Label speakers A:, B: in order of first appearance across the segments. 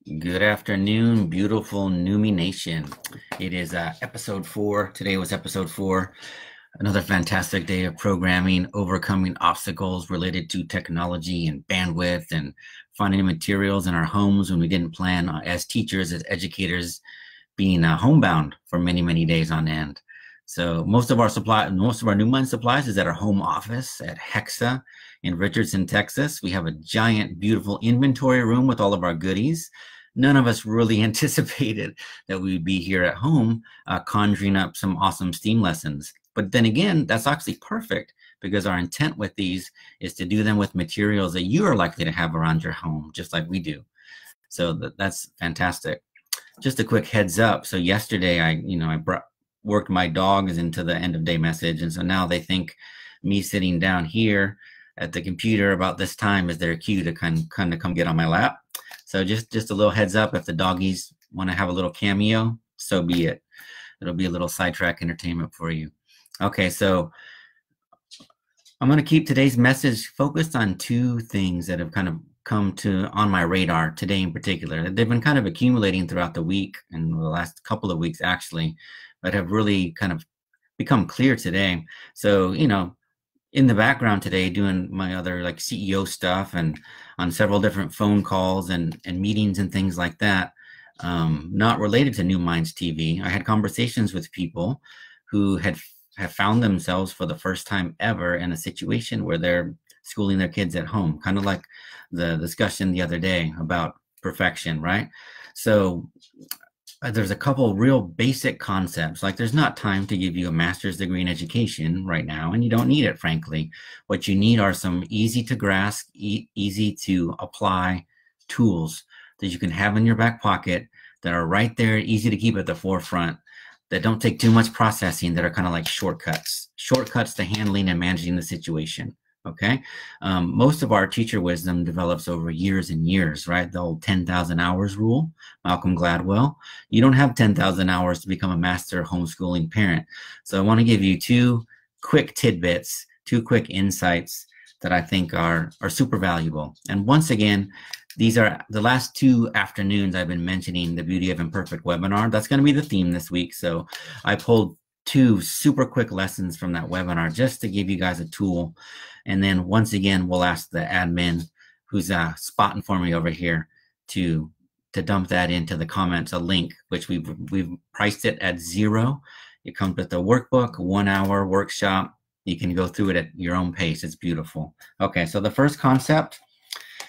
A: Good afternoon, beautiful Numi Nation. It is episode 4. Today was episode 4. Another fantastic day of programming, overcoming obstacles related to technology and bandwidth, and finding materials in our homes when we didn't plan, as teachers, as educators, being homebound for many, many days on end. So most of our NuMinds supplies is at our home office at Hexa in Richardson, Texas. We have a giant, beautiful inventory room with all of our goodies. None of us really anticipated that we'd be here at home conjuring up some awesome STEAM lessons. But then again, that's actually perfect because our intent with these is to do them with materials that you are likely to have around your home, just like we do. So that's fantastic. Just a quick heads up. So yesterday, worked my dogs into the end of day message, and so now they think me sitting down here at the computer about this time is their cue to kind of come get on my lap. So just a little heads up, if the doggies want to have a little cameo, so be it. It'll be a little sidetrack entertainment for you. Okay, so I'm going to keep today's message focused on two things that have kind of come to on my radar today in particular. They've been kind of accumulating throughout the week and the last couple of weeks actually, but have really kind of become clear today. So, in the background today, doing my other like CEO stuff and on several different phone calls and meetings and things like that, not related to NuMinds TV. I had conversations with people who have found themselves for the first time ever in a situation where they're schooling their kids at home, kind of like the discussion the other day about perfection, right? So there's a couple real basic concepts. Like, there's not time to give you a master's degree in education right now, and you don't need it, frankly. What you need are some easy to grasp, easy to apply tools that you can have in your back pocket that are right there, easy to keep at the forefront, that don't take too much processing, that are kind of like shortcuts to handling and managing the situation. Okay. Most of our teacher wisdom develops over years and years, right? The old 10,000 hours rule, Malcolm Gladwell. You don't have 10,000 hours to become a master homeschooling parent. So I want to give you two quick tidbits, two quick insights that I think are super valuable. And once again, these are the last 2 afternoons I've been mentioning the Beauty of Imperfect webinar. That's going to be the theme this week. So I pulled 2 super quick lessons from that webinar just to give you guys a tool. And then once again, we'll ask the admin who's spotting for me over here to dump that into the comments, a link, which we've priced it at $0. It comes with a workbook, 1-hour workshop. You can go through it at your own pace. It's beautiful. Okay, so the first concept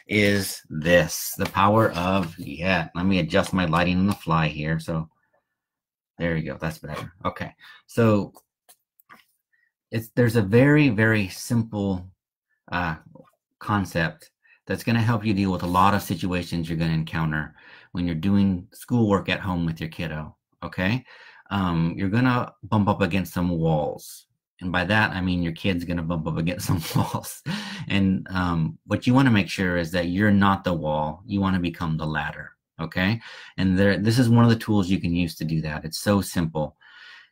A: is this, the power of, let me adjust my lighting on the fly here. So there you go, that's better. Okay, so there's a very, very simple concept that's going to help you deal with a lot of situations you're going to encounter when you're doing schoolwork at home with your kiddo. Okay, you're going to bump up against some walls. And by that, I mean your kid's going to bump up against some walls. And what you want to make sure is that you're not the wall. You want to become the ladder. Okay. And this is one of the tools you can use to do that. It's so simple.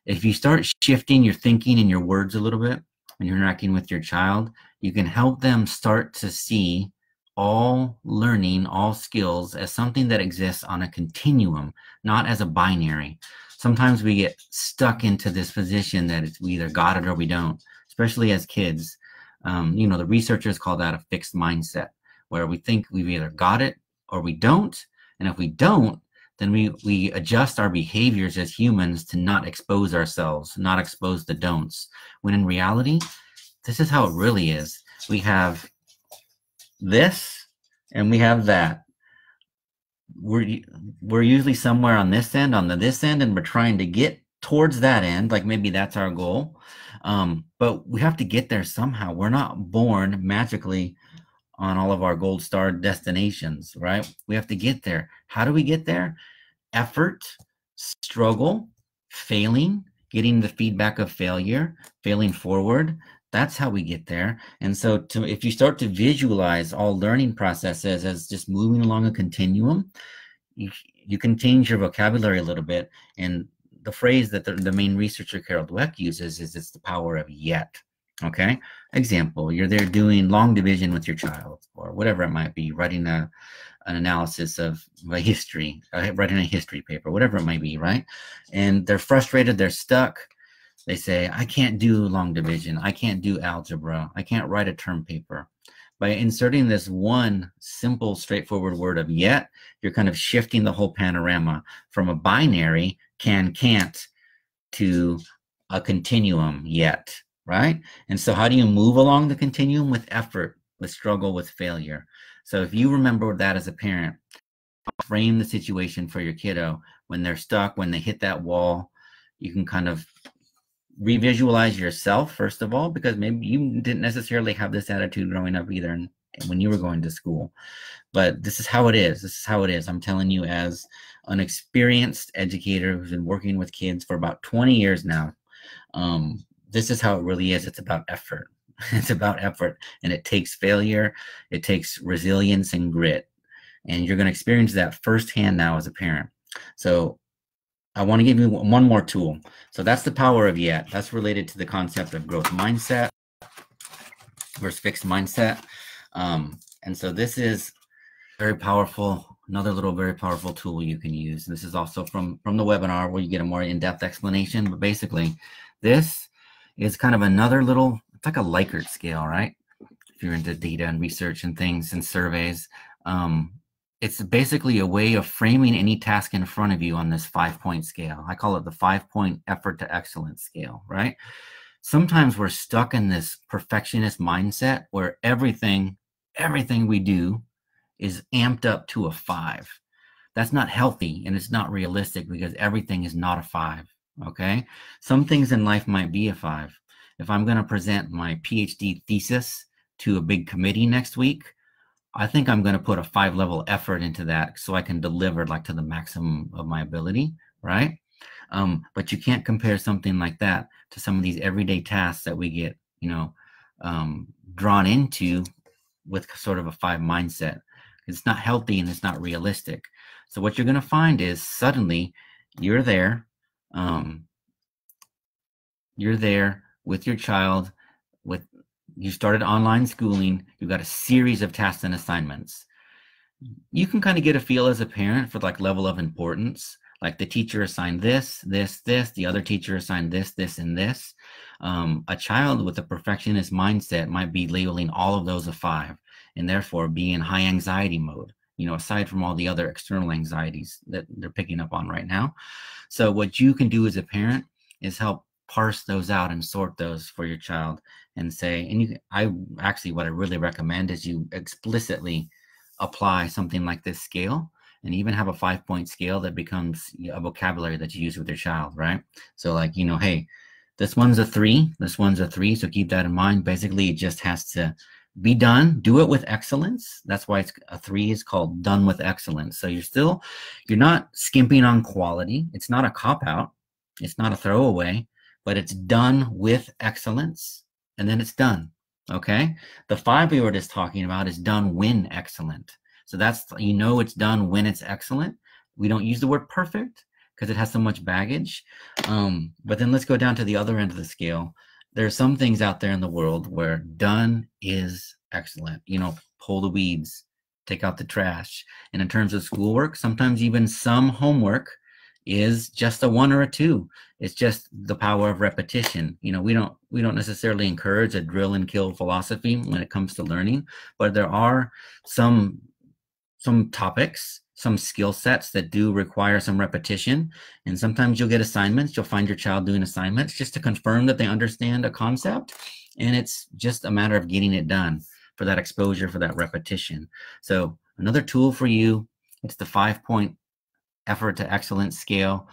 A: If you start shifting your thinking and your words a little bit when you're interacting with your child, you can help them start to see all learning, all skills as something that exists on a continuum, not as a binary. Sometimes we get stuck into this position that we either got it or we don't, especially as kids. The researchers call that a fixed mindset, where we think we've either got it or we don't. And if we don't, then we adjust our behaviors as humans to not expose ourselves, not expose the don'ts. When in reality, this is how it really is. We have this and we have that. We're usually somewhere on this end, this end, and we're trying to get towards that end, like maybe that's our goal. But we have to get there somehow. We're not born magically on all of our gold star destinations, right? We have to get there. How do we get there? Effort, struggle, failing, getting the feedback of failure, failing forward. That's how we get there. And so if you start to visualize all learning processes as just moving along a continuum, you can change your vocabulary a little bit. And the phrase that the main researcher Carol Dweck uses is it's the power of yet. Okay. Example, you're there doing long division with your child or whatever it might be, writing a an analysis of a history, writing a history paper, whatever it might be, right? And they're frustrated, they're stuck. They say, I can't do long division. I can't do algebra. I can't write a term paper. By inserting this one simple, straightforward word of yet, you're kind of shifting the whole panorama from a binary can't to a continuum yet, right? And so how do you move along the continuum? With effort, with struggle, with failure. So if you remember that as a parent, frame the situation for your kiddo when they're stuck, when they hit that wall, you can kind of revisualize yourself, first of all, because maybe you didn't necessarily have this attitude growing up either when you were going to school. But this is how it is. This is how it is. I'm telling you, as an experienced educator who's been working with kids for about 20 years now, this is how it really is. It's about effort. It's about effort, and it takes failure. It takes resilience and grit. And you're going to experience that firsthand now as a parent. So I want to give you one more tool. So that's the power of yet. That's related to the concept of growth mindset versus fixed mindset. And so this is very powerful, another little very powerful tool you can use. This is also from the webinar where you get a more in-depth explanation. But basically, this is kind of another little, it's like a Likert scale, right? If you're into data and research and things and surveys. It's basically a way of framing any task in front of you on this 5-point scale. I call it the 5-point effort to excellence scale, right? Sometimes we're stuck in this perfectionist mindset where everything we do is amped up to a 5. That's not healthy, and it's not realistic because everything is not a 5, okay? Some things in life might be a 5. If I'm going to present my PhD thesis to a big committee next week, I think I'm going to put a 5-level effort into that so I can deliver like to the maximum of my ability, right? But you can't compare something like that to some of these everyday tasks that we get, drawn into with sort of a 5 mindset. It's not healthy and it's not realistic. So what you're going to find is suddenly you're there with your child, you started online schooling, you've got a series of tasks and assignments. You can kind of get a feel as a parent for like level of importance. Like the teacher assigned this, the other teacher assigned this, and this. A child with a perfectionist mindset might be labeling all of those a 5 and therefore be in high anxiety mode, aside from all the other external anxieties that they're picking up on right now. So what you can do as a parent is help parse those out and sort those for your child and say, what I really recommend is you explicitly apply something like this scale and even have a 5-point scale that becomes a vocabulary that you use with your child, right? So like, hey, this one's a 3, this one's a 3. So keep that in mind. Basically, it just has to be done. Do it with excellence. That's why it's a 3 is called done with excellence. So you're not skimping on quality. It's not a cop-out. It's not a throwaway, but it's done with excellence. And then it's done, okay? The 5 we were just talking about is done when excellent. So that's, it's done when it's excellent. We don't use the word perfect because it has so much baggage. But then let's go down to the other end of the scale. There are some things out there in the world where done is excellent. Pull the weeds, take out the trash. And in terms of schoolwork, sometimes even some homework is just a 1 or a 2. It's just the power of repetition. We don't necessarily encourage a drill and kill philosophy when it comes to learning, but there are some topics, some skill sets that do require some repetition. And sometimes you'll get assignments. You'll find your child doing assignments just to confirm that they understand a concept. And it's just a matter of getting it done for that exposure, for that repetition. So another tool for you, it's the 5-point effort to excellence scale.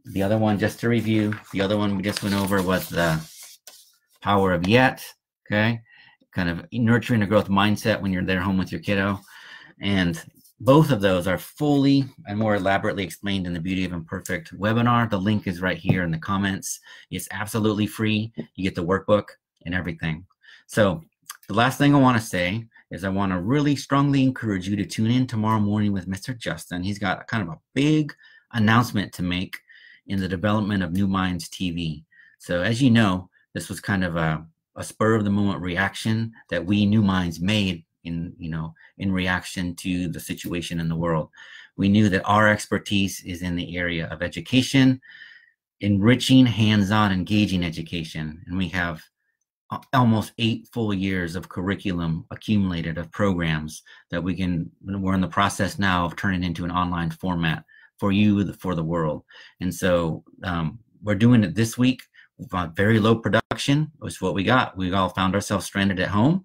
A: The other one, just to review, the other one we just went over was the power of yet, okay? Kind of nurturing a growth mindset when you're there home with your kiddo. And both of those are fully and more elaborately explained in the Beauty of Imperfect webinar. The link is right here in the comments. It's absolutely free. You get the workbook and everything. So the last thing I want to say is I want to really strongly encourage you to tune in tomorrow morning with Mr. Justin. He's got kind of a big announcement to make in the development of NuMinds TV. So as you know, this was kind of a spur of the moment reaction that we NuMinds made in reaction to the situation in the world. We knew that our expertise is in the area of education, enriching, hands-on, engaging education. And we have almost 8 full years of curriculum accumulated of programs that we're in the process now of turning into an online format for you, for the world. And so we're doing it this week. Very low production was what we got. We all found ourselves stranded at home.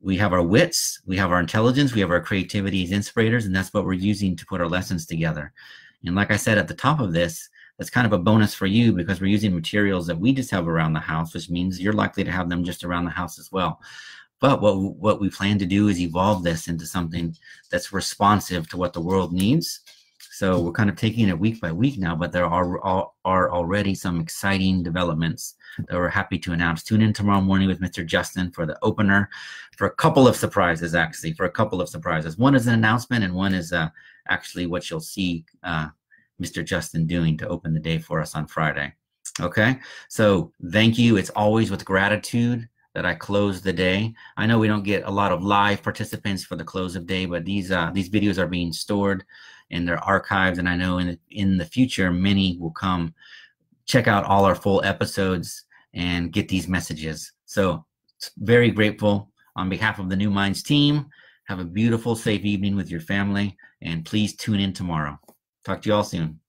A: We have our wits, we have our intelligence, we have our creativity as inspirators, and that's what we're using to put our lessons together. And like I said at the top of this, that's kind of a bonus for you because we're using materials that we just have around the house, which means you're likely to have them just around the house as well. But what we plan to do is evolve this into something that's responsive to what the world needs. So we're kind of taking it week by week now, but there are already some exciting developments that we're happy to announce. Tune in tomorrow morning with Mr. Justin for the opener, for a couple of surprises, actually, for a couple of surprises. One is an announcement, and one is actually what you'll see Mr. Justin doing to open the day for us on Friday. Okay, so thank you. It's always with gratitude that I close the day. I know we don't get a lot of live participants for the close of day, but these videos are being stored in their archives, and I know in the future many will come check out all our full episodes and get these messages. So very grateful on behalf of the NuMinds team. Have a beautiful, safe evening with your family, and please tune in tomorrow. Talk to you all soon.